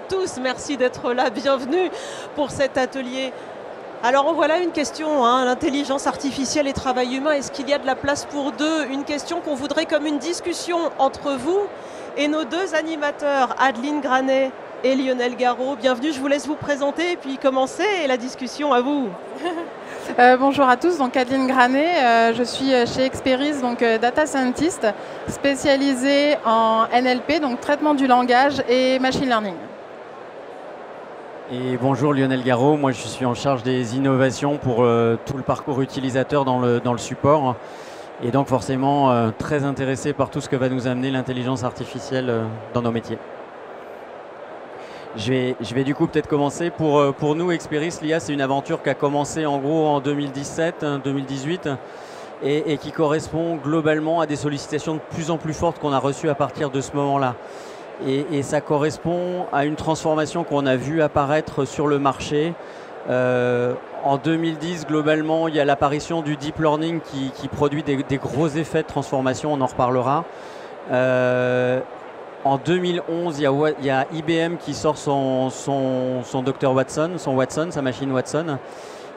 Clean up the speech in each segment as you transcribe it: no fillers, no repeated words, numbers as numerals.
tous, merci d'être là, bienvenue pour cet atelier. Alors voilà une question, l'intelligence artificielle et travail humain, est-ce qu'il y a de la place pour deux? Une question qu'on voudrait comme une discussion entre vous et nos deux animateurs, Adeline Granet et Lionel Garot. Bienvenue, je vous laisse vous présenter et puis commencer la discussion à vous. Bonjour à tous, donc Adeline Granet, je suis chez Experis, donc data scientist, spécialisée en NLP, donc traitement du langage et machine learning. Et bonjour Lionel Garot, moi je suis en charge des innovations pour tout le parcours utilisateur dans le support. Et donc forcément très intéressé par tout ce que va nous amener l'intelligence artificielle dans nos métiers. Je vais du coup peut-être commencer. Pour nous, Experis, l'IA, c'est une aventure qui a commencé en gros en 2017-2018 et qui correspond globalement à des sollicitations de plus en plus fortes qu'on a reçues à partir de ce moment-là. Et ça correspond à une transformation qu'on a vue apparaître sur le marché. En 2010, globalement, il y a l'apparition du deep learning qui produit des gros effets de transformation, on en reparlera. En 2011, il y a IBM qui sort son Dr Watson, sa machine Watson,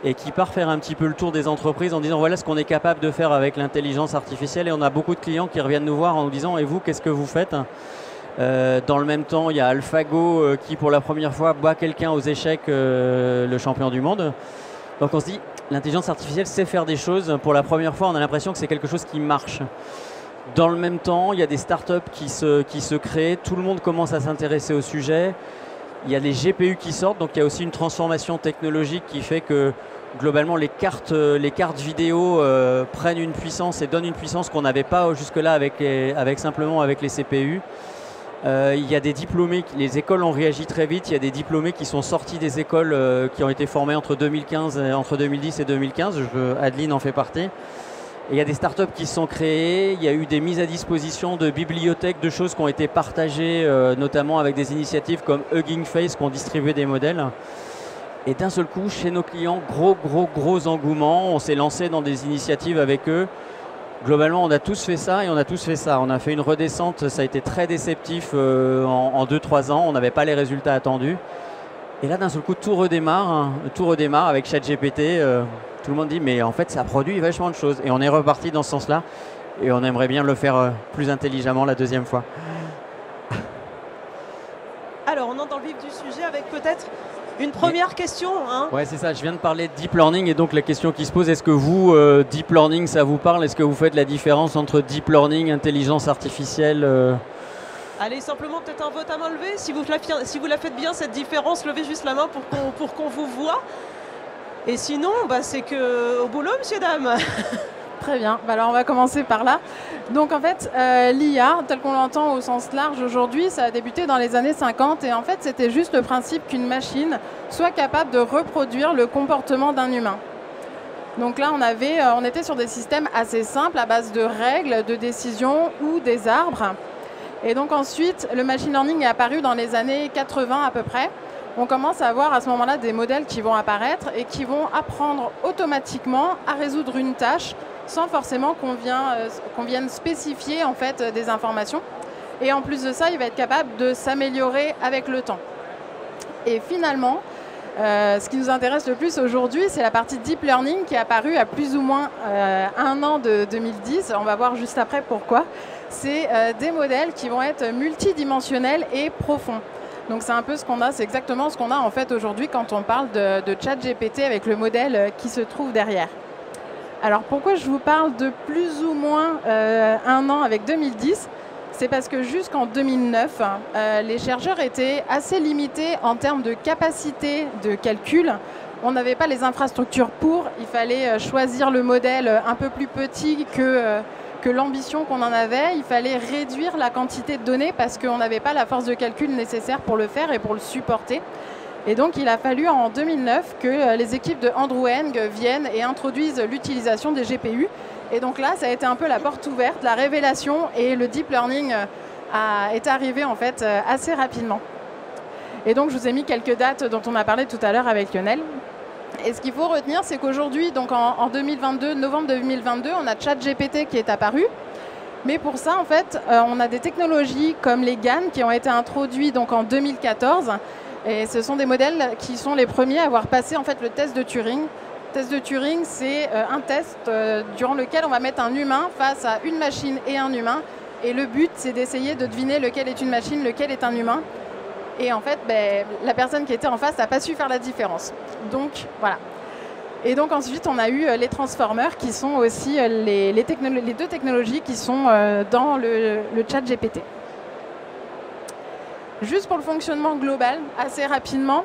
et qui part faire un petit peu le tour des entreprises en disant voilà ce qu'on est capable de faire avec l'intelligence artificielle. Et on a beaucoup de clients qui reviennent nous voir en nous disant et vous, qu'est-ce que vous faites? Dans le même temps, il y a AlphaGo qui pour la première fois bat quelqu'un aux échecs, le champion du monde. Donc on se dit l'intelligence artificielle sait faire des choses. Pour la première fois, on a l'impression que c'est quelque chose qui marche. Dans le même temps, il y a des startups qui se créent, tout le monde commence à s'intéresser au sujet. Il y a les GPU qui sortent, donc il y a aussi une transformation technologique qui fait que globalement les cartes vidéo prennent une puissance et donnent une puissance qu'on n'avait pas jusque-là simplement avec les CPU. Il y a des diplômés, les écoles ont réagi très vite, il y a des diplômés qui sont sortis des écoles qui ont été formés entre 2010 et 2015, Adeline en fait partie. Et il y a des startups qui se sont créées, il y a eu des mises à disposition de bibliothèques, de choses qui ont été partagées, notamment avec des initiatives comme Hugging Face qui ont distribué des modèles. Et d'un seul coup, chez nos clients, gros engouement, on s'est lancé dans des initiatives avec eux. Globalement, on a tous fait ça et on a tous fait ça. On a fait une redescente, ça a été très déceptif en 2-3 ans, on n'avait pas les résultats attendus. Et là, d'un seul coup, tout redémarre avec ChatGPT. Tout le monde dit, mais en fait, ça produit vachement de choses. Et on est reparti dans ce sens-là. Et on aimerait bien le faire plus intelligemment la deuxième fois. Alors, on entre dans le vif du sujet avec peut-être une première question. Ouais, c'est ça. Je viens de parler de deep learning. Et donc, la question qui se pose, est-ce que vous, deep learning, ça vous parle? Est-ce que vous faites la différence entre deep learning, intelligence artificielle Allez, simplement peut-être un vote à main levée. Si vous la faites bien, cette différence, levez juste la main pour qu'on vous voit. Et sinon, c'est que au boulot, messieurs, dames. Très bien, alors on va commencer par là. Donc en fait, l'IA, tel qu'on l'entend au sens large aujourd'hui, ça a débuté dans les années 50 et en fait c'était juste le principe qu'une machine soit capable de reproduire le comportement d'un humain. Donc là on était sur des systèmes assez simples à base de règles, de décisions ou des arbres. Et donc ensuite, le machine learning est apparu dans les années 80 à peu près. On commence à avoir à ce moment-là des modèles qui vont apparaître et qui vont apprendre automatiquement à résoudre une tâche sans forcément qu'on vienne spécifier en fait des informations. Et en plus de ça, il va être capable de s'améliorer avec le temps. Et finalement, ce qui nous intéresse le plus aujourd'hui, c'est la partie deep learning qui est apparue à plus ou moins 1 an de 2010. On va voir juste après pourquoi. C'est des modèles qui vont être multidimensionnels et profonds. Donc c'est un peu ce qu'on a, c'est exactement ce qu'on a en fait aujourd'hui quand on parle de ChatGPT avec le modèle qui se trouve derrière. Alors pourquoi je vous parle de plus ou moins 1 an avec 2010 ? C'est parce que jusqu'en 2009, les chercheurs étaient assez limités en termes de capacité de calcul. On n'avait pas les infrastructures pour, il fallait choisir le modèle un peu plus petit que l'ambition qu'on en avait. Il fallait réduire la quantité de données parce qu'on n'avait pas la force de calcul nécessaire pour le faire et pour le supporter. Et donc il a fallu en 2009 que les équipes de Andrew Ng viennent et introduisent l'utilisation des GPU. Et donc là, ça a été un peu la porte ouverte, la révélation, et le deep learning est arrivé en fait assez rapidement. Et donc je vous ai mis quelques dates dont on a parlé tout à l'heure avec Lionel. Et ce qu'il faut retenir, c'est qu'aujourd'hui, donc en 2022, novembre 2022, on a ChatGPT qui est apparu. Mais pour ça, en fait, on a des technologies comme les GAN qui ont été introduits donc, en 2014. Et ce sont des modèles qui sont les premiers à avoir passé en fait, le test de Turing. Le test de Turing, c'est un test durant lequel on va mettre un humain face à une machine et un humain. Et le but, c'est d'essayer de deviner lequel est une machine, lequel est un humain. Et en fait, la personne qui était en face n'a pas su faire la différence. Donc, voilà. Et donc ensuite, on a eu les transformers qui sont aussi les deux technologies qui sont dans le chat GPT. Juste pour le fonctionnement global, assez rapidement,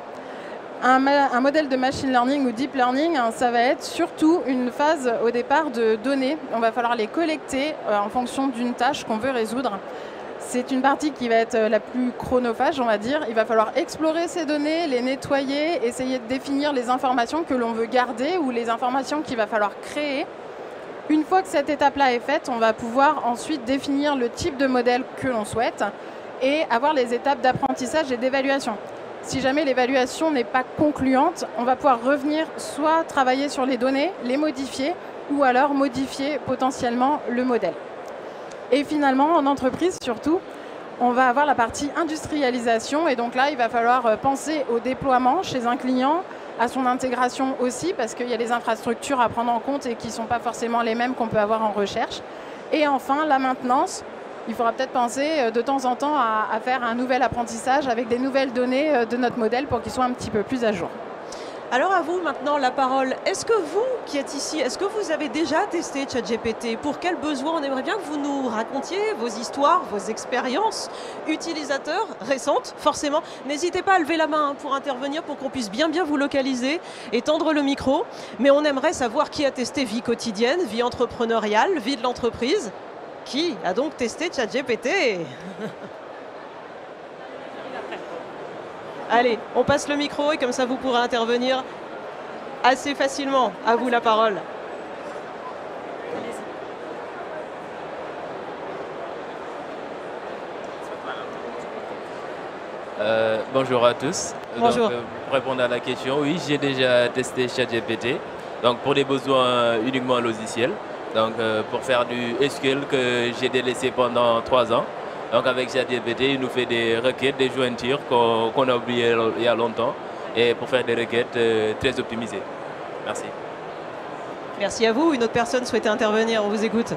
un modèle de machine learning ou deep learning, ça va être surtout une phase au départ de données. On va falloir les collecter en fonction d'une tâche qu'on veut résoudre. C'est une partie qui va être la plus chronophage, on va dire. Il va falloir explorer ces données, les nettoyer, essayer de définir les informations que l'on veut garder ou les informations qu'il va falloir créer. Une fois que cette étape-là est faite, on va pouvoir ensuite définir le type de modèle que l'on souhaite et avoir les étapes d'apprentissage et d'évaluation. Si jamais l'évaluation n'est pas concluante, on va pouvoir revenir soit travailler sur les données, les modifier, ou alors modifier potentiellement le modèle. Et finalement, en entreprise surtout, on va avoir la partie industrialisation. Et donc là, il va falloir penser au déploiement chez un client, à son intégration aussi, parce qu'il y a des infrastructures à prendre en compte et qui ne sont pas forcément les mêmes qu'on peut avoir en recherche. Et enfin, la maintenance. Il faudra peut-être penser de temps en temps à faire un nouvel apprentissage avec des nouvelles données de notre modèle pour qu'il soit un petit peu plus à jour. Alors à vous maintenant la parole. Est-ce que vous qui êtes ici, est-ce que vous avez déjà testé ChatGPT? Pour quels besoins? On aimerait bien que vous nous racontiez vos histoires, vos expériences utilisateurs récentes, forcément. N'hésitez pas à lever la main pour intervenir, pour qu'on puisse bien vous localiser et tendre le micro. Mais on aimerait savoir qui a testé vie quotidienne, vie entrepreneuriale, vie de l'entreprise. Qui a donc testé ChatGPT? Allez, on passe le micro et comme ça vous pourrez intervenir assez facilement. À vous la parole. Bonjour à tous. Bonjour. Donc, pour répondre à la question, oui, j'ai déjà testé ChatGPT. Donc pour des besoins uniquement logiciels. Donc pour faire du SQL que j'ai délaissé pendant 3 ans. Donc avec ChatGPT, il nous fait des requêtes, des jointures qu'on a oubliées il y a longtemps. Et pour faire des requêtes très optimisées. Merci. Merci à vous. Une autre personne souhaitait intervenir, on vous écoute.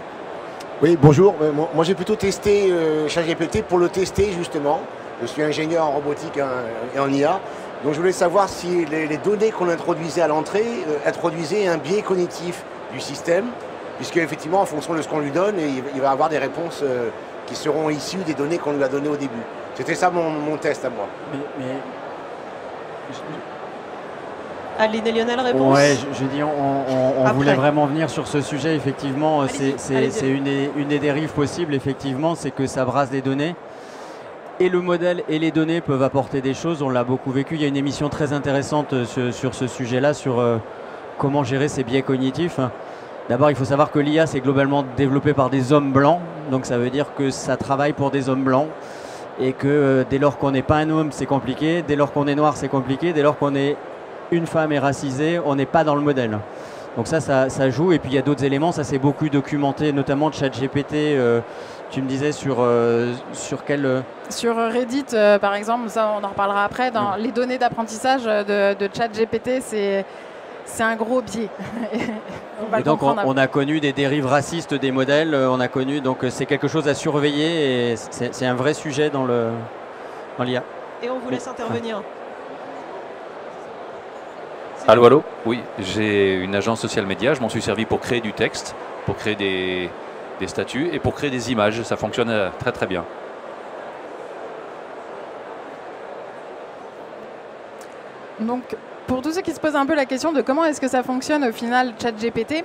Oui, bonjour. Moi j'ai plutôt testé ChatGPT pour le tester justement. Je suis ingénieur en robotique et en IA. Donc je voulais savoir si les données qu'on introduisait à l'entrée introduisaient un biais cognitif du système, puisque effectivement en fonction de ce qu'on lui donne, il va avoir des réponses qui seront issues des données qu'on lui a données au début. C'était ça mon test à moi. Aline et Lionel, réponse? Ouais, je dis, on voulait vraiment venir sur ce sujet, effectivement. C'est une des dérives possibles, effectivement, c'est que ça brasse des données. Et le modèle et les données peuvent apporter des choses, on l'a beaucoup vécu. Il y a une émission très intéressante sur ce sujet-là, sur comment gérer ces biais cognitifs. D'abord, il faut savoir que l'IA, c'est globalement développé par des hommes blancs. Donc ça veut dire que ça travaille pour des hommes blancs. Et que dès lors qu'on n'est pas un homme, c'est compliqué. Dès lors qu'on est noir, c'est compliqué. Dès lors qu'on est une femme et racisée, on n'est pas dans le modèle. Donc ça joue. Et puis il y a d'autres éléments, ça s'est beaucoup documenté, notamment de ChatGPT. Tu me disais sur quel... Sur Reddit, par exemple, ça on en reparlera après. Dans les données d'apprentissage de ChatGPT, c'est un gros biais. Et donc on a connu des dérives racistes des modèles, on a connu, donc c'est quelque chose à surveiller et c'est un vrai sujet dans l'IA. Et on vous laisse intervenir. Allô, allô. Oui, j'ai une agence social média, je m'en suis servi pour créer du texte, pour créer des statuts et pour créer des images, ça fonctionne très très bien. Donc, pour tous ceux qui se posent un peu la question de comment est-ce que ça fonctionne au final ChatGPT,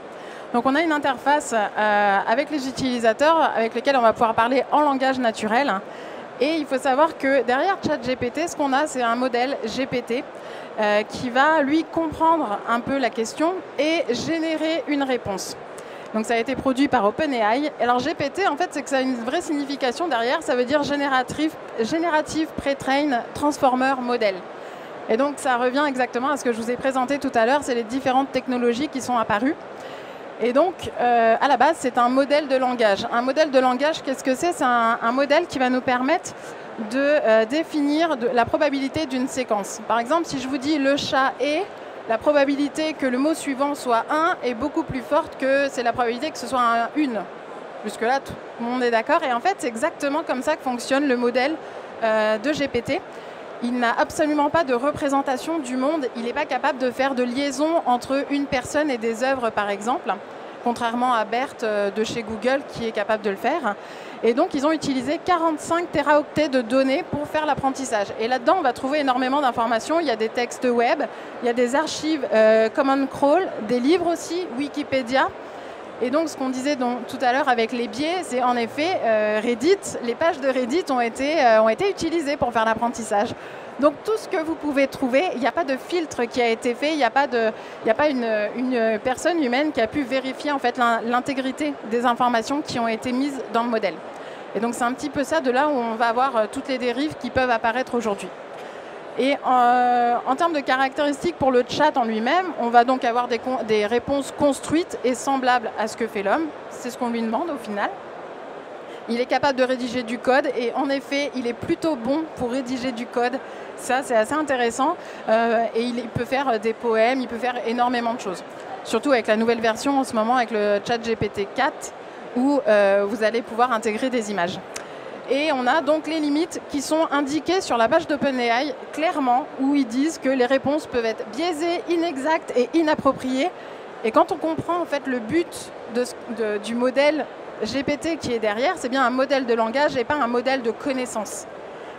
donc on a une interface avec les utilisateurs avec lesquels on va pouvoir parler en langage naturel. Et il faut savoir que derrière ChatGPT, ce qu'on a, c'est un modèle GPT qui va, lui, comprendre un peu la question et générer une réponse. Donc ça a été produit par OpenAI. Alors GPT, en fait, c'est que ça a une vraie signification derrière. Ça veut dire générative pre-train transformer model. Et donc ça revient exactement à ce que je vous ai présenté tout à l'heure. C'est les différentes technologies qui sont apparues. Et donc, à la base, c'est un modèle de langage. Un modèle de langage, qu'est-ce que c'est? C'est un modèle qui va nous permettre de définir la probabilité d'une séquence. Par exemple, si je vous dis « le chat est », la probabilité que le mot suivant soit 1 est beaucoup plus forte que c'est la probabilité que ce soit un une. Jusque-là, tout le monde est d'accord. Et en fait, c'est exactement comme ça que fonctionne le modèle de GPT. Il n'a absolument pas de représentation du monde. Il n'est pas capable de faire de liaison entre une personne et des œuvres, par exemple, contrairement à BERT de chez Google qui est capable de le faire. Et donc, ils ont utilisé 45 téraoctets de données pour faire l'apprentissage. Et là-dedans, on va trouver énormément d'informations. Il y a des textes web, il y a des archives Common Crawl, des livres aussi, Wikipédia. Et donc, ce qu'on disait tout à l'heure avec les biais, c'est en effet Reddit. Les pages de Reddit ont été utilisées pour faire l'apprentissage. Donc, tout ce que vous pouvez trouver, il n'y a pas de filtre qui a été fait, il n'y a pas une personne humaine qui a pu vérifier en fait l'intégrité des informations qui ont été mises dans le modèle. Et donc, c'est un petit peu ça de là où on va avoir toutes les dérives qui peuvent apparaître aujourd'hui. Et en termes de caractéristiques pour le chat en lui-même, on va donc avoir des réponses construites et semblables à ce que fait l'homme. C'est ce qu'on lui demande au final. Il est capable de rédiger du code et en effet, il est plutôt bon pour rédiger du code. Ça, c'est assez intéressant. Et il peut faire des poèmes, il peut faire énormément de choses. Surtout avec la nouvelle version en ce moment, avec le chat GPT 4, où vous allez pouvoir intégrer des images. Et on a donc les limites qui sont indiquées sur la page d'OpenAI clairement, où ils disent que les réponses peuvent être biaisées, inexactes et inappropriées. Et quand on comprend en fait le but du modèle GPT qui est derrière, c'est bien un modèle de langage et pas un modèle de connaissance.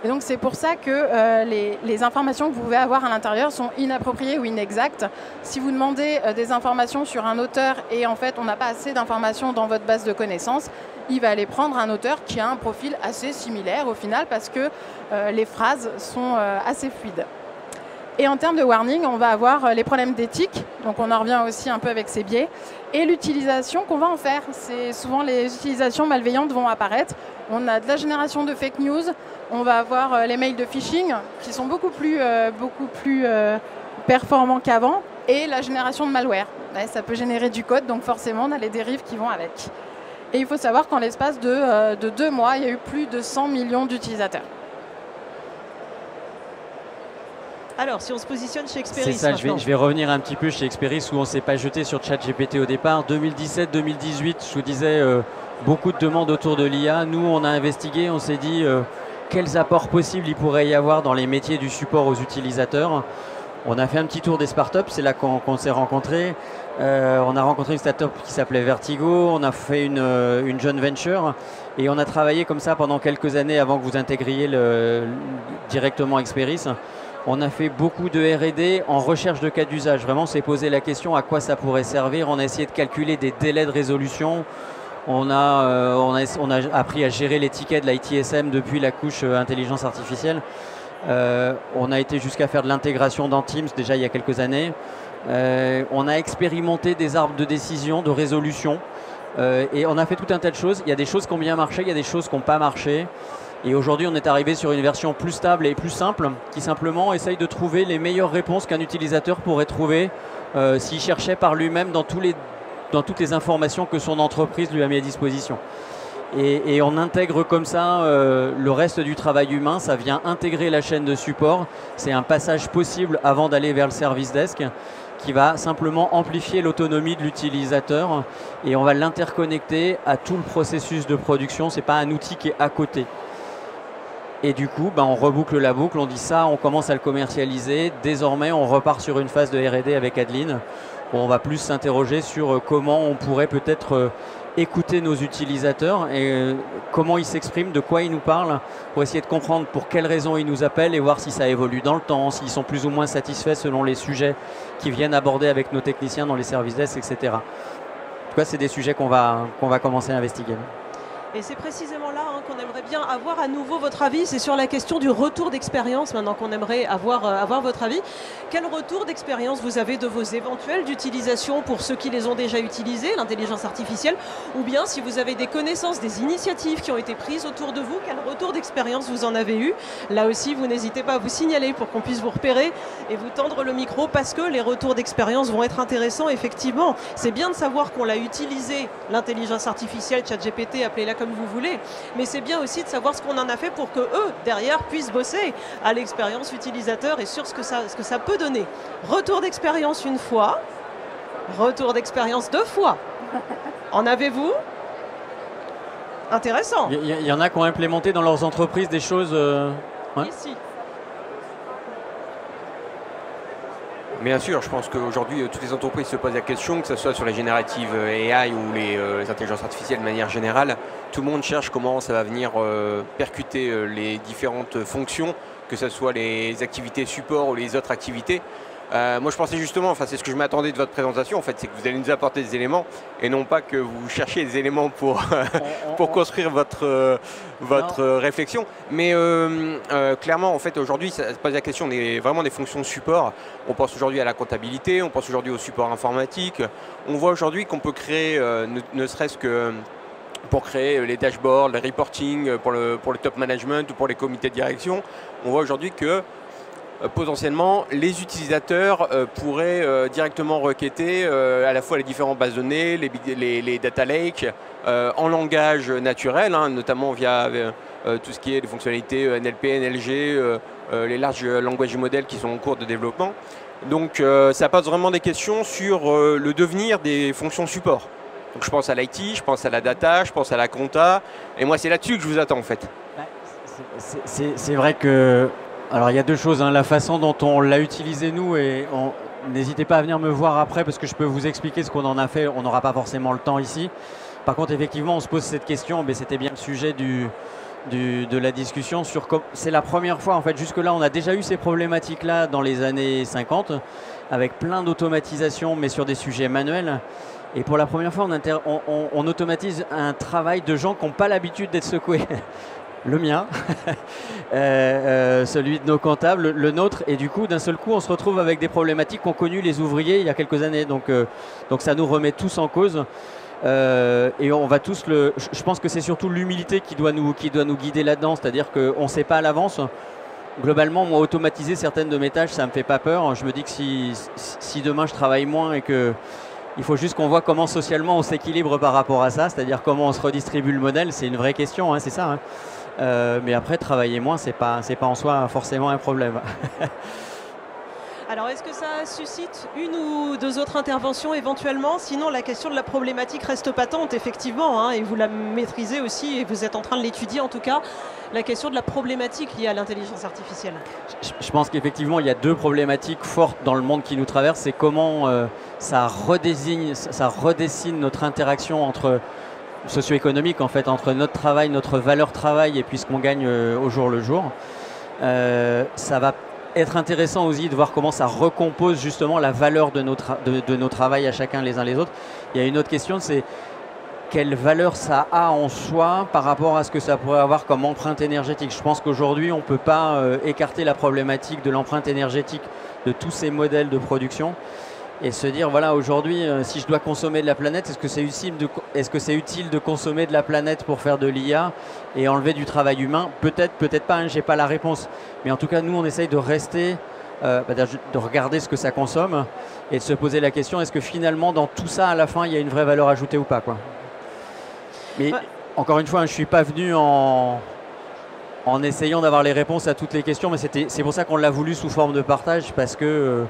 Et donc c'est pour ça que les informations que vous pouvez avoir à l'intérieur sont inappropriées ou inexactes. Si vous demandez des informations sur un auteur et en fait on n'a pas assez d'informations dans votre base de connaissances, il va aller prendre un auteur qui a un profil assez similaire au final parce que les phrases sont assez fluides. Et en termes de warning, on va avoir les problèmes d'éthique, donc on en revient aussi un peu avec ces biais, et l'utilisation qu'on va en faire. C'est souvent les utilisations malveillantes vont apparaître. On a de la génération de fake news, on va avoir les mails de phishing qui sont beaucoup plus performants qu'avant, et la génération de malware. Ouais, ça peut générer du code, donc forcément on a les dérives qui vont avec. Et il faut savoir qu'en l'espace de 2 mois, il y a eu plus de 100 millions d'utilisateurs. Alors, si on se positionne chez Experis. C'est ça, je vais revenir un petit peu chez Experis où on ne s'est pas jeté sur ChatGPT au départ. 2017-2018, je vous disais, beaucoup de demandes autour de l'IA. Nous, on a investigué, on s'est dit quels apports possibles il pourrait y avoir dans les métiers du support aux utilisateurs. On a fait un petit tour des startups, c'est là qu'on s'est rencontrés. On a rencontré une startup qui s'appelait Vertigo, on a fait une joint venture et on a travaillé comme ça pendant quelques années avant que vous intégriez directement Experis. On a fait beaucoup de R&D en recherche de cas d'usage. Vraiment, on s'est posé la question à quoi ça pourrait servir. On a essayé de calculer des délais de résolution. On a appris à gérer les tickets de l'ITSM depuis la couche intelligence artificielle. On a été jusqu'à faire de l'intégration dans Teams déjà il y a quelques années. On a expérimenté des arbres de décision, de résolution. Et on a fait tout un tas de choses. Il y a des choses qui ont bien marché, il y a des choses qui n'ont pas marché. Et aujourd'hui, on est arrivé sur une version plus stable et plus simple qui simplement essaye de trouver les meilleures réponses qu'un utilisateur pourrait trouver s'il cherchait par lui-même dans toutes les informations que son entreprise lui a mis à disposition. Et on intègre comme ça le reste du travail humain, ça vient intégrer la chaîne de support. C'est un passage possible avant d'aller vers le service desk qui va simplement amplifier l'autonomie de l'utilisateur et on va l'interconnecter à tout le processus de production. Ce n'est pas un outil qui est à côté. Et du coup, on reboucle la boucle, on dit ça, on commence à le commercialiser. Désormais, on repart sur une phase de R&D avec Adeline, où on va plus s'interroger sur comment on pourrait peut-être écouter nos utilisateurs et comment ils s'expriment, de quoi ils nous parlent, pour essayer de comprendre pour quelles raisons ils nous appellent et voir si ça évolue dans le temps, s'ils sont plus ou moins satisfaits selon les sujets qu'ils viennent aborder avec nos techniciens dans les services desk, etc. En tout cas, c'est des sujets qu'on va commencer à investiguer. Et c'est précisément là qu'on aimerait bien avoir à nouveau votre avis, c'est sur la question du retour d'expérience, maintenant qu'on aimerait avoir votre avis. Quel retour d'expérience vous avez de vos éventuelles d'utilisation pour ceux qui les ont déjà utilisés, l'intelligence artificielle, ou bien si vous avez des connaissances, des initiatives qui ont été prises autour de vous, quel retour d'expérience vous en avez eu? Là aussi, vous n'hésitez pas à vous signaler pour qu'on puisse vous repérer et vous tendre le micro, parce que les retours d'expérience vont être intéressants, effectivement. C'est bien de savoir qu'on l'a utilisé, l'intelligence artificielle, ChatGPT, appelez-la comme vous voulez, mais c'est bien aussi de savoir ce qu'on en a fait pour que eux, derrière, puissent bosser à l'expérience utilisateur et sur ce que ça peut donner. Retour d'expérience une fois, retour d'expérience 2 fois. En avez-vous? Intéressant. Il y en a qui ont implémenté dans leurs entreprises des choses... ouais. Ici. Bien sûr, je pense qu'aujourd'hui, toutes les entreprises se posent la question, que ce soit sur les génératives AI ou les intelligences artificielles de manière générale. Tout le monde cherche comment ça va venir percuter les différentes fonctions, que ce soit les activités support ou les autres activités. Moi, je pensais justement, enfin, c'est ce que je m'attendais de votre présentation, en fait, c'est que vous allez nous apporter des éléments et non pas que vous cherchiez des éléments pour, pour construire votre réflexion. Mais clairement, en fait, aujourd'hui, ça se pose la question vraiment des fonctions support. On pense aujourd'hui à la comptabilité, on pense aujourd'hui au support informatique. On voit aujourd'hui qu'on peut créer, ne serait-ce que pour créer les dashboards, les reporting pour le top management ou pour les comités de direction. On voit aujourd'hui que potentiellement, les utilisateurs pourraient directement requêter à la fois les différentes bases de données, les data lakes, en langage naturel, hein, notamment via tout ce qui est les fonctionnalités NLP, NLG, les large language models qui sont en cours de développement. Donc ça pose vraiment des questions sur le devenir des fonctions support. Donc je pense à l'IT, je pense à la data, je pense à la compta, et moi c'est là-dessus que je vous attends en fait. C'est vrai que... Alors il y a deux choses, hein. La façon dont on l'a utilisé nous, et n'hésitez pas à venir me voir après parce que je peux vous expliquer ce qu'on en a fait, on n'aura pas forcément le temps ici. Par contre effectivement on se pose cette question, mais c'était bien le sujet de la discussion sur c'est la première fois en fait, jusque là on a déjà eu ces problématiques là dans les années 50 avec plein d'automatisation mais sur des sujets manuels. Et pour la première fois on automatise un travail de gens qui n'ont pas l'habitude d'être secoués. Le mien, celui de nos comptables, le nôtre, et du coup d'un seul coup on se retrouve avec des problématiques qu'ont connues les ouvriers il y a quelques années, donc ça nous remet tous en cause et on va tous je pense que c'est surtout l'humilité qui doit nous guider là-dedans, c'est-à-dire qu'on ne sait pas à l'avance. Globalement, moi automatiser certaines de mes tâches ça me fait pas peur, je me dis que si demain je travaille moins et que il faut juste qu'on voit comment socialement on s'équilibre par rapport à ça, c'est-à-dire comment on se redistribue le modèle, c'est une vraie question, hein, c'est ça, hein. Mais après, travailler moins, c'est pas en soi forcément un problème. Alors, est-ce que ça suscite une ou deux autres interventions éventuellement? Sinon, la question de la problématique reste patente, effectivement, hein, et vous la maîtrisez aussi, et vous êtes en train de l'étudier en tout cas, la question de la problématique liée à l'intelligence artificielle. Je pense qu'effectivement, il y a deux problématiques fortes dans le monde qui nous traverse. C'est comment ça redessine notre interaction entre socio-économique en fait, entre notre travail, notre valeur travail et puis ce qu'on gagne au jour le jour. Ça va être intéressant aussi de voir comment ça recompose justement la valeur de nos travails à chacun les uns les autres. Il y a une autre question, c'est quelle valeur ça a en soi par rapport à ce que ça pourrait avoir comme empreinte énergétique. Je pense qu'aujourd'hui on ne peut pas écarter la problématique de l'empreinte énergétique de tous ces modèles de production et se dire, voilà, aujourd'hui, si je dois consommer de la planète, est-ce que c'est utile de consommer de la planète pour faire de l'IA et enlever du travail humain? Peut-être, peut-être pas, hein, je n'ai pas la réponse. Mais en tout cas, nous, on essaye de rester, de regarder ce que ça consomme et de se poser la question, est-ce que finalement, dans tout ça, à la fin, il y a une vraie valeur ajoutée ou pas, quoi. Mais encore une fois, hein, je ne suis pas venu en essayant d'avoir les réponses à toutes les questions, mais c'est pour ça qu'on l'a voulu sous forme de partage, parce que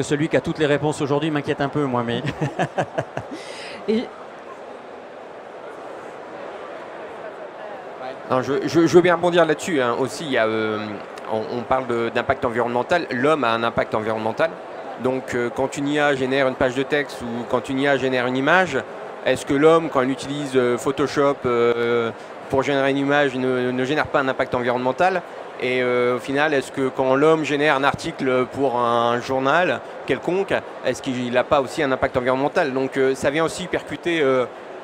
celui qui a toutes les réponses aujourd'hui m'inquiète un peu, moi. Mais non, je veux bien rebondir là-dessus, hein. Aussi, il y a, on parle d'impact environnemental. L'homme a un impact environnemental. Donc, quand une IA génère une page de texte ou quand une IA génère une image, est-ce que l'homme, quand il utilise Photoshop pour générer une image, ne génère pas un impact environnemental? Et au final, est-ce que quand l'homme génère un article pour un journal quelconque, est-ce qu'il n'a pas aussi un impact environnemental? Donc ça vient aussi percuter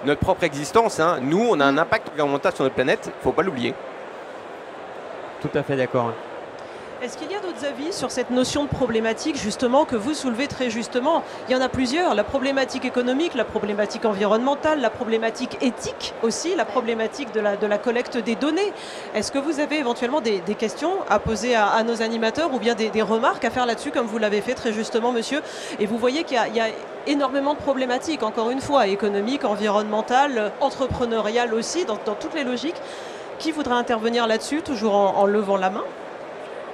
notre propre existence. Hein. Nous, on a un impact environnemental sur notre planète, il ne faut pas l'oublier. Tout à fait d'accord. Est-ce qu'il y a d'autres avis sur cette notion de problématique, justement, que vous soulevez très justement? Il y en a plusieurs, la problématique économique, la problématique environnementale, la problématique éthique aussi, la problématique de la collecte des données. Est-ce que vous avez éventuellement des questions à poser à nos animateurs ou bien des remarques à faire là-dessus, comme vous l'avez fait très justement, monsieur? Et vous voyez qu'il y a énormément de problématiques, encore une fois, économiques, environnementales, entrepreneuriales aussi, dans toutes les logiques. Qui voudrait intervenir là-dessus, toujours en levant la main?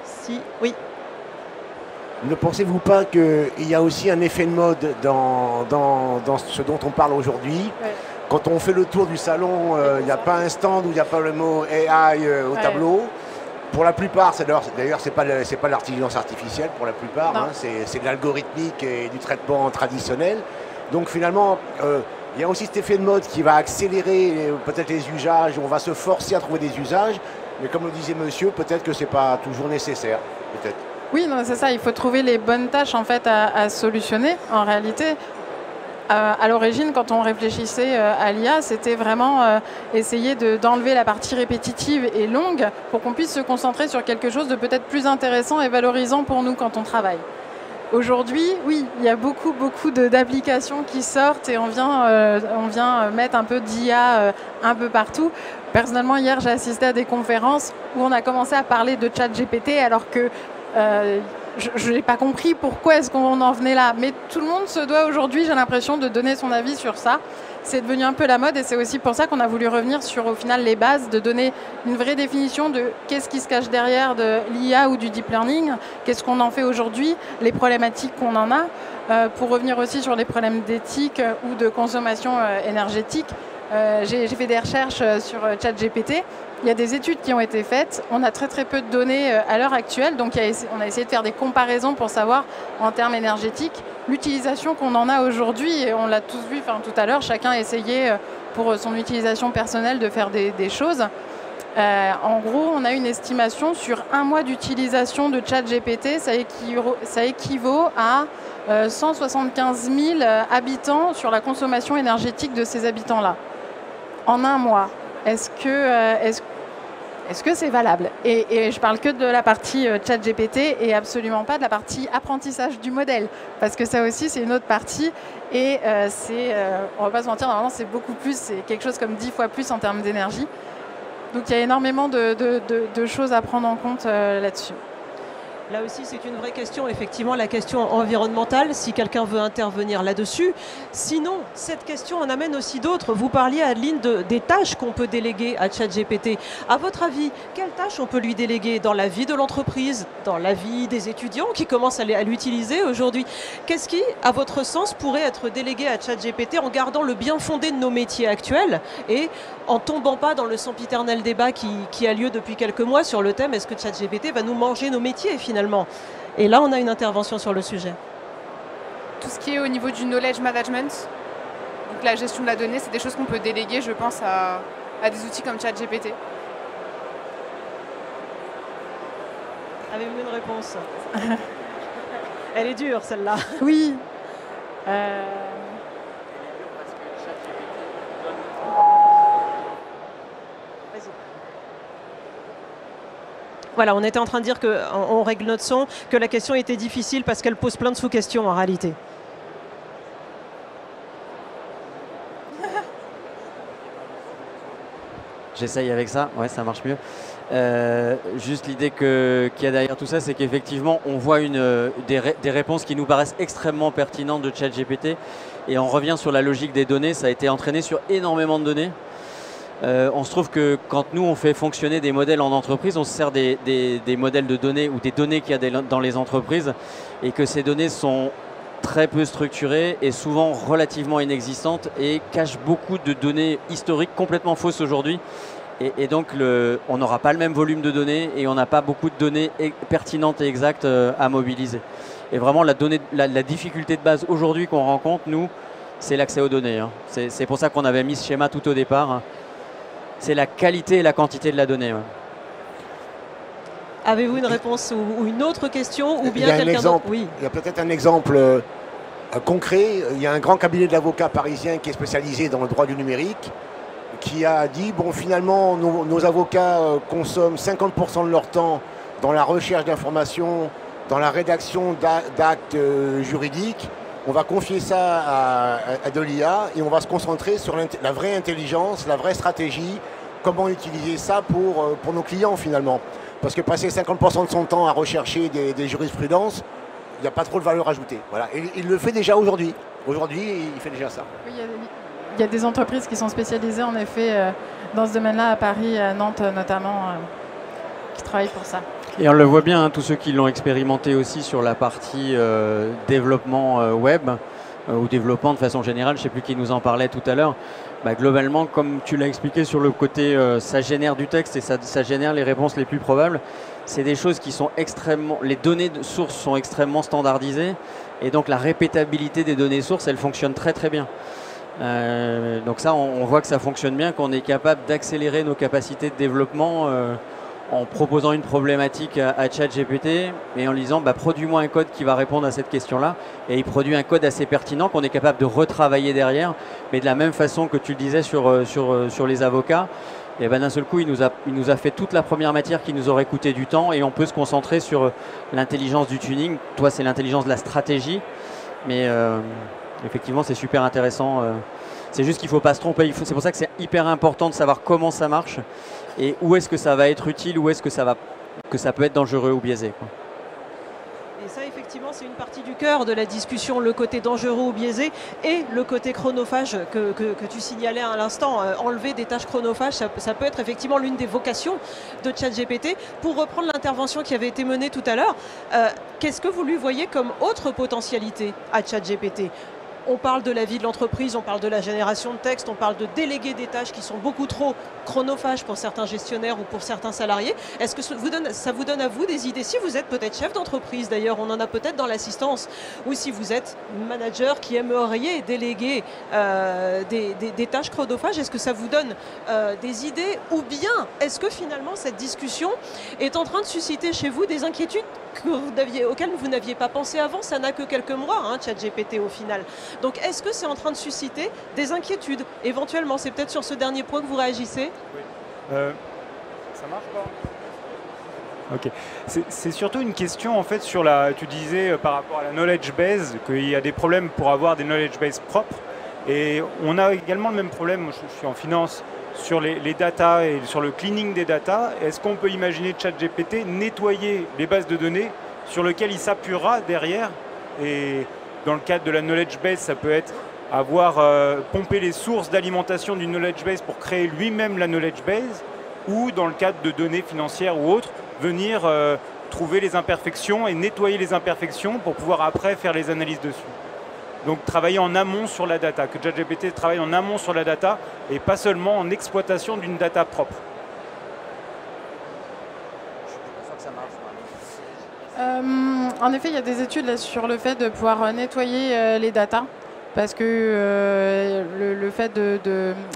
Si, oui. Ne pensez-vous pas qu'il y a aussi un effet de mode dans ce dont on parle aujourd'hui? Quand on fait le tour du salon, il n'y a pas un stand où il n'y a pas le mot AI au tableau. Pour la plupart, d'ailleurs, c'est pas l'intelligence artificielle pour la plupart, hein, c'est de l'algorithmique et du traitement traditionnel. Donc finalement, il y a aussi cet effet de mode qui va accélérer peut-être les usages, on va se forcer à trouver des usages. Mais comme le disait monsieur, peut-être que ce n'est pas toujours nécessaire. Peut-être. Oui, c'est ça. Il faut trouver les bonnes tâches en fait, à solutionner. En réalité, à l'origine, quand on réfléchissait à l'IA, c'était vraiment essayer d'enlever la partie répétitive et longue pour qu'on puisse se concentrer sur quelque chose de peut-être plus intéressant et valorisant pour nous quand on travaille. Aujourd'hui, oui, il y a beaucoup d'applications qui sortent et on vient mettre un peu d'IA un peu partout. Personnellement, hier, j'ai assisté à des conférences où on a commencé à parler de ChatGPT alors que je n'ai pas compris pourquoi est-ce qu'on en venait là. Mais tout le monde se doit aujourd'hui, j'ai l'impression, de donner son avis sur ça. C'est devenu un peu la mode et c'est aussi pour ça qu'on a voulu revenir sur, au final, les bases, de donner une vraie définition de qu'est-ce qui se cache derrière de l'IA ou du deep learning, qu'est-ce qu'on en fait aujourd'hui, les problématiques qu'on en a, pour revenir aussi sur les problèmes d'éthique ou de consommation énergétique. J'ai fait des recherches sur ChatGPT. Il y a des études qui ont été faites. On a très peu de données à l'heure actuelle. Donc on a essayé de faire des comparaisons pour savoir, en termes énergétiques, l'utilisation qu'on en a aujourd'hui. Et on l'a tous vu tout à l'heure. Chacun a essayé, pour son utilisation personnelle, de faire des choses. En gros, on a une estimation sur un mois d'utilisation de ChatGPT. Ça équivaut à 175 000 habitants sur la consommation énergétique de ces habitants-là. En un mois. Est-ce que c'est valable? Et je parle que de la partie ChatGPT et absolument pas de la partie apprentissage du modèle. Parce que ça aussi, c'est une autre partie. Et on ne va pas se mentir, normalement, c'est beaucoup plus, c'est quelque chose comme 10 fois plus en termes d'énergie. Donc il y a énormément de choses à prendre en compte là-dessus. Là aussi, c'est une vraie question, effectivement, la question environnementale, si quelqu'un veut intervenir là-dessus. Sinon, cette question en amène aussi d'autres. Vous parliez, Adeline, des tâches qu'on peut déléguer à ChatGPT. À votre avis, quelles tâches on peut lui déléguer dans la vie de l'entreprise, dans la vie des étudiants qui commencent à l'utiliser aujourd'hui? Qu'est-ce qui, à votre sens, pourrait être délégué à ChatGPT en gardant le bien fondé de nos métiers actuels et en tombant pas dans le sempiternel débat qui a lieu depuis quelques mois sur le thème « Est-ce que ChatGPT va nous manger nos métiers ?» finalement. Et là, on a une intervention sur le sujet. Tout ce qui est au niveau du knowledge management, donc la gestion de la donnée, c'est des choses qu'on peut déléguer, je pense, à des outils comme ChatGPT. Avez-vous une réponse? Elle est dure, celle-là. Oui. Voilà, on était en train de dire qu'on règle notre son, que la question était difficile parce qu'elle pose plein de sous-questions en réalité. J'essaye avec ça, ouais, ça marche mieux. Juste l'idée qu'il y a derrière tout ça, c'est qu'effectivement, on voit des réponses qui nous paraissent extrêmement pertinentes de ChatGPT. Et on revient sur la logique des données, ça a été entraîné sur énormément de données. On se trouve que quand nous on fait fonctionner des modèles en entreprise, on se sert des modèles de données ou des données qu'il y a dans les entreprises et que ces données sont très peu structurées et souvent relativement inexistantes et cachent beaucoup de données historiques complètement fausses aujourd'hui. Et donc on n'aura pas le même volume de données et on n'a pas beaucoup de données pertinentes et exactes à mobiliser. Et vraiment la difficulté de base aujourd'hui qu'on rencontre, nous, c'est l'accès aux données. Hein. C'est pour ça qu'on avait mis ce schéma tout au départ. Hein. C'est la qualité et la quantité de la donnée. Ouais. Avez-vous une réponse ou une autre question ou bien quelqu'un d'autre? Oui. Il y a peut-être un exemple concret. Il y a un grand cabinet d'avocats parisien qui est spécialisé dans le droit du numérique, qui a dit, bon, finalement, nos avocats consomment 50% de leur temps dans la recherche d'informations, dans la rédaction d'actes juridiques. On va confier ça à de l'IA et on va se concentrer sur la vraie intelligence, la vraie stratégie, comment utiliser ça pour nos clients finalement. Parce que passer 50% de son temps à rechercher des jurisprudences, il n'y a pas trop de valeur ajoutée. Voilà. Et il le fait déjà aujourd'hui. Aujourd'hui, il fait déjà ça. Oui, il y a des entreprises qui sont spécialisées en effet dans ce domaine-là, à Paris, à Nantes notamment, qui travaillent pour ça. Et on le voit bien, hein, tous ceux qui l'ont expérimenté aussi sur la partie développement web ou développement de façon générale, je ne sais plus qui nous en parlait tout à l'heure. Bah, globalement, comme tu l'as expliqué sur le côté, ça génère du texte et ça génère les réponses les plus probables. C'est des choses qui sont extrêmement... Les données de source sont extrêmement standardisées et donc la répétabilité des données sources, elle fonctionne très très bien. Donc ça, on voit que ça fonctionne bien, qu'on est capable d'accélérer nos capacités de développement en proposant une problématique à ChatGPT et en lui disant produis-moi un code qui va répondre à cette question-là, et il produit un code assez pertinent qu'on est capable de retravailler derrière, mais de la même façon que tu le disais sur les avocats, et d'un seul coup il nous a fait toute la première matière qui nous aurait coûté du temps, et on peut se concentrer sur l'intelligence du tuning. Toi c'est l'intelligence de la stratégie, mais effectivement c'est super intéressant. C'est juste qu'il ne faut pas se tromper, c'est pour ça que c'est hyper important de savoir comment ça marche et où est-ce que ça va être utile, où est-ce que ça peut être dangereux ou biaisé, quoi. Et ça, effectivement, c'est une partie du cœur de la discussion, le côté dangereux ou biaisé et le côté chronophage que tu signalais à l'instant. Enlever des tâches chronophages, ça peut être effectivement l'une des vocations de ChatGPT. Pour reprendre l'intervention qui avait été menée tout à l'heure, qu'est-ce que vous lui voyez comme autre potentialité à ChatGPT ? On parle de la vie de l'entreprise, on parle de la génération de texte, on parle de déléguer des tâches qui sont beaucoup trop chronophages pour certains gestionnaires ou pour certains salariés. Est-ce que ça vous donne à vous des idées? Si vous êtes peut-être chef d'entreprise, d'ailleurs, on en a peut-être dans l'assistance, ou si vous êtes manager qui aimeriez déléguer des tâches chronophages, est-ce que ça vous donne des idées? Ou bien, est-ce que finalement cette discussion est en train de susciter chez vous des inquiétudes auxquelles vous n'aviez pas pensé avant? Ça n'a que quelques mois, hein, ChatGPT au final. Donc est-ce que c'est en train de susciter des inquiétudes? Éventuellement, c'est peut-être sur ce dernier point que vous réagissez. Oui. Ça marche pas? Ok. C'est surtout une question en fait sur tu disais par rapport à la knowledge base qu'il y a des problèmes pour avoir des knowledge base propres. Et on a également le même problème, je suis en finance, sur les data et sur le cleaning des data. Est-ce qu'on peut imaginer ChatGPT nettoyer les bases de données sur lesquelles il s'appuiera derrière? Et dans le cadre de la knowledge base, ça peut être pomper les sources d'alimentation d'une knowledge base pour créer lui-même la knowledge base, ou dans le cadre de données financières ou autres, venir trouver les imperfections et nettoyer les imperfections pour pouvoir après faire les analyses dessus. Donc travailler en amont sur la data, que ChatGPT travaille en amont sur la data et pas seulement en exploitation d'une data propre. En effet, il y a des études là, sur le fait de pouvoir nettoyer les datas, parce que le fait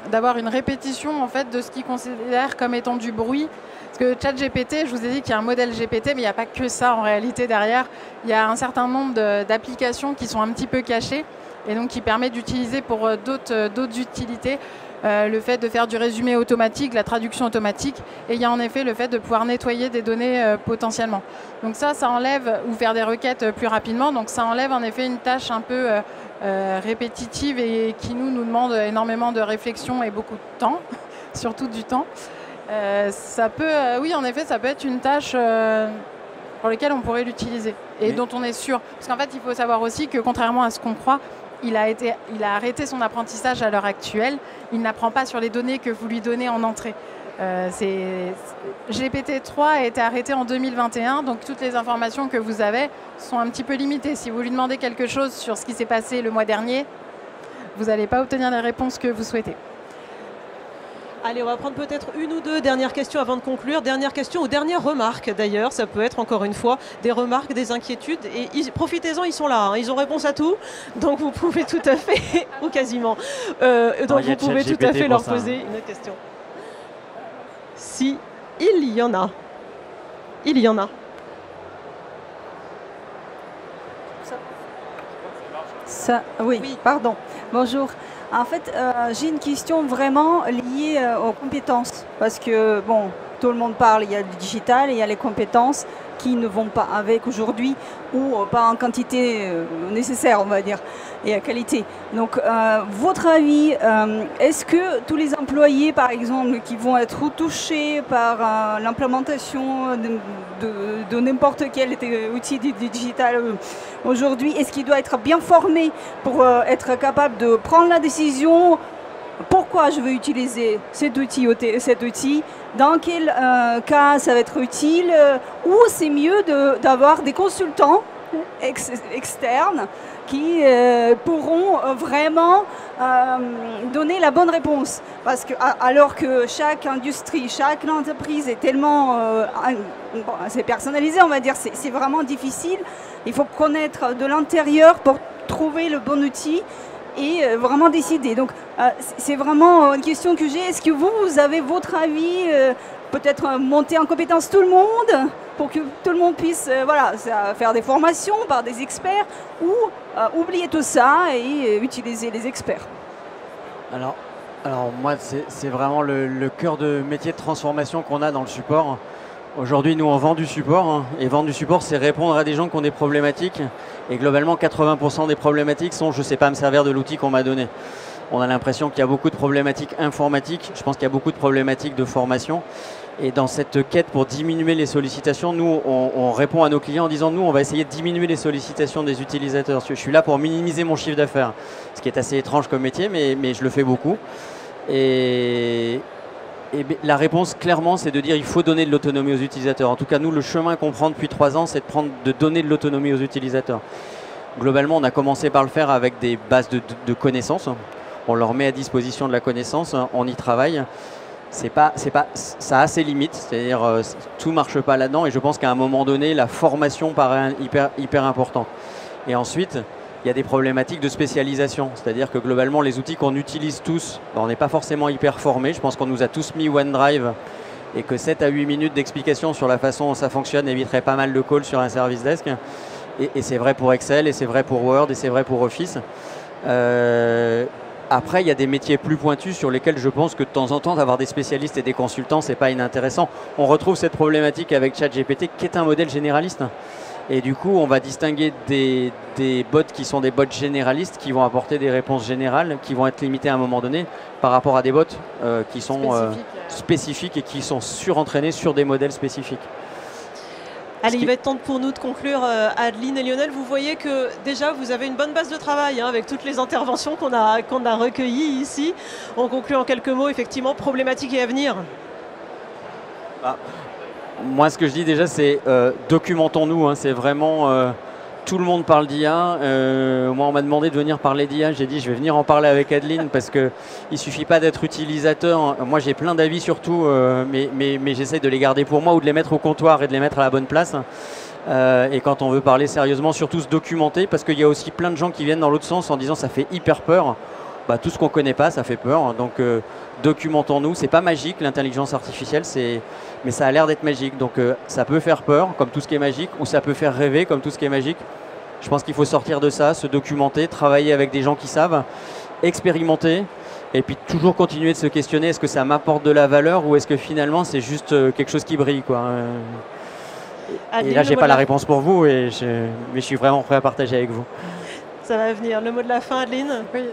d'avoir une répétition en fait, de ce qu'ils considèrent comme étant du bruit. Parce que ChatGPT, je vous ai dit qu'il y a un modèle GPT, mais il n'y a pas que ça en réalité derrière. Il y a un certain nombre d'applications qui sont un petit peu cachées et donc qui permettent d'utiliser pour d'autres utilités. Le fait de faire du résumé automatique, la traduction automatique, et il y a en effet le fait de pouvoir nettoyer des données potentiellement. Donc ça enlève, ou faire des requêtes plus rapidement, donc ça enlève en effet une tâche un peu répétitive et qui nous demande énormément de réflexion et beaucoup de temps, surtout du temps. Oui, en effet, ça peut être une tâche pour laquelle on pourrait l'utiliser et dont on est sûr. Parce qu'en fait, il faut savoir aussi que contrairement à ce qu'on croit, il a arrêté son apprentissage à l'heure actuelle. Il n'apprend pas sur les données que vous lui donnez en entrée. GPT-3 a été arrêté en 2021, donc toutes les informations que vous avez sont un petit peu limitées. Si vous lui demandez quelque chose sur ce qui s'est passé le mois dernier, vous n'allez pas obtenir les réponses que vous souhaitez. Allez, on va prendre peut-être une ou deux dernières questions avant de conclure. Dernière question ou dernière remarque d'ailleurs, ça peut être encore une fois des remarques, des inquiétudes. Et profitez-en, ils sont là, hein. Ils ont réponse à tout, donc vous pouvez tout à fait, ou quasiment, donc vous pouvez tout à fait leur poser une autre question. Si il y en a. Il y en a. Oui, pardon. Bonjour. En fait, j'ai une question vraiment liée aux compétences. Parce que, bon, tout le monde parle, il y a le digital et il y a les compétences qui ne vont pas avec aujourd'hui ou pas en quantité nécessaire, on va dire, et à qualité. Donc, votre avis, est-ce que tous les employés, par exemple, qui vont être touchés par l'implémentation de n'importe quel outil digital aujourd'hui, est-ce qu'ils doivent être bien formés pour être capables de prendre la décision? Pourquoi je veux utiliser cet outil, dans quel cas ça va être utile, ou c'est mieux d'avoir des consultants externes qui pourront vraiment donner la bonne réponse. Parce que alors que chaque industrie, chaque entreprise est tellement c'est personnalisé, on va dire, c'est vraiment difficile. Il faut connaître de l'intérieur pour trouver le bon outil et vraiment décider. Donc c'est vraiment une question que j'ai. Est-ce que vous avez votre avis, peut-être monter en compétence tout le monde pour que tout le monde puisse faire des formations par des experts, ou oublier tout ça et utiliser les experts? Alors moi, c'est vraiment le cœur de métier de transformation qu'on a dans le support. Aujourd'hui, nous, on vend du support, hein, et vendre du support, c'est répondre à des gens qui ont des problématiques. Et globalement, 80% des problématiques sont « je ne sais pas me servir de l'outil qu'on m'a donné ». On a l'impression qu'il y a beaucoup de problématiques informatiques. Je pense qu'il y a beaucoup de problématiques de formation. Et dans cette quête pour diminuer les sollicitations, nous, on répond à nos clients en disant « nous, on va essayer de diminuer les sollicitations des utilisateurs. Je suis là pour minimiser mon chiffre d'affaires ». Ce qui est assez étrange comme métier, mais je le fais beaucoup. Et la réponse, clairement, c'est de dire qu'il faut donner de l'autonomie aux utilisateurs. En tout cas, nous, le chemin qu'on prend depuis 3 ans, c'est de donner de l'autonomie aux utilisateurs. Globalement, on a commencé par le faire avec des bases de connaissances. On leur met à disposition de la connaissance, on y travaille. Ça a ses limites, c'est-à-dire tout ne marche pas là-dedans. Et je pense qu'à un moment donné, la formation paraît hyper importante. Et ensuite, il y a des problématiques de spécialisation, c'est-à-dire que globalement, les outils qu'on utilise tous, on n'est pas forcément hyper formés. Je pense qu'on nous a tous mis OneDrive et que 7 à 8 minutes d'explication sur la façon dont ça fonctionne éviterait pas mal de calls sur un service desk. Et c'est vrai pour Excel, et c'est vrai pour Word, et c'est vrai pour Office. Après, il y a des métiers plus pointus sur lesquels je pense que de temps en temps, d'avoir des spécialistes et des consultants, c'est pas inintéressant. On retrouve cette problématique avec ChatGPT, qui est un modèle généraliste. Et du coup, on va distinguer des bots qui sont des bots généralistes, qui vont apporter des réponses générales, qui vont être limitées à un moment donné, par rapport à des bots qui sont spécifiques et qui sont surentraînés sur des modèles spécifiques. Allez, il va être temps pour nous de conclure. Adeline et Lionel, vous voyez que déjà vous avez une bonne base de travail, hein, avec toutes les interventions qu'on a recueillies ici. On conclut en quelques mots, effectivement, problématiques et avenir. Moi, ce que je dis déjà, c'est documentons-nous. Hein, c'est vraiment tout le monde parle d'IA. Moi, on m'a demandé de venir parler d'IA. J'ai dit, je vais venir en parler avec Adeline parce qu'il ne suffit pas d'être utilisateur. Moi, j'ai plein d'avis surtout, mais j'essaie de les garder pour moi ou de les mettre au comptoir et de les mettre à la bonne place. Et quand on veut parler sérieusement, surtout se documenter, parce qu'il y a aussi plein de gens qui viennent dans l'autre sens en disant ça fait hyper peur. Tout ce qu'on ne connaît pas, ça fait peur. Donc, documentons-nous. C'est pas magique, l'intelligence artificielle, mais ça a l'air d'être magique. Donc, ça peut faire peur, comme tout ce qui est magique, ou ça peut faire rêver, comme tout ce qui est magique. Je pense qu'il faut sortir de ça, se documenter, travailler avec des gens qui savent, expérimenter, et puis toujours continuer de se questionner, est-ce que ça m'apporte de la valeur, ou est-ce que finalement, c'est juste quelque chose qui brille, quoi. Et là, j'ai pas la réponse pour vous, mais je suis vraiment prêt à partager avec vous. Ça va venir. Le mot de la fin, Adeline? Oui,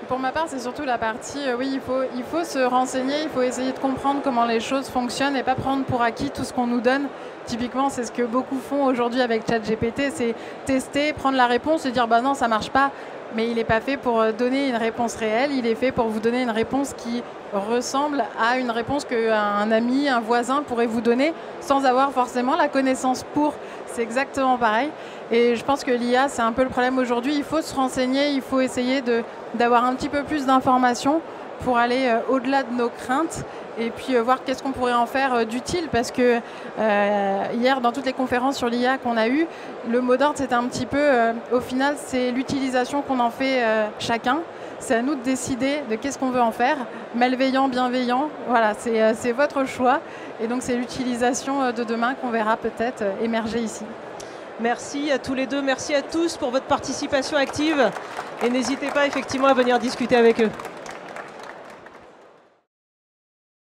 pour ma part, c'est surtout la partie, oui, il faut se renseigner, il faut essayer de comprendre comment les choses fonctionnent et pas prendre pour acquis tout ce qu'on nous donne. Typiquement, c'est ce que beaucoup font aujourd'hui avec ChatGPT, c'est tester, prendre la réponse et dire bah non, ça marche pas. Mais il n'est pas fait pour donner une réponse réelle, il est fait pour vous donner une réponse qui ressemble à une réponse qu'un ami, un voisin pourrait vous donner sans avoir forcément la connaissance pour. C'est exactement pareil. Et je pense que l'IA, c'est un peu le problème aujourd'hui. Il faut se renseigner, il faut essayer d'avoir un petit peu plus d'informations pour aller au-delà de nos craintes et puis voir qu'est-ce qu'on pourrait en faire d'utile. Parce que hier, dans toutes les conférences sur l'IA qu'on a eues, le mot d'ordre, c'était un petit peu, au final, c'est l'utilisation qu'on en fait chacun. C'est à nous de décider de qu'est-ce qu'on veut en faire, malveillant, bienveillant. Voilà, c'est votre choix. Et donc, c'est l'utilisation de demain qu'on verra peut-être émerger ici. Merci à tous les deux, merci à tous pour votre participation active et n'hésitez pas effectivement à venir discuter avec eux.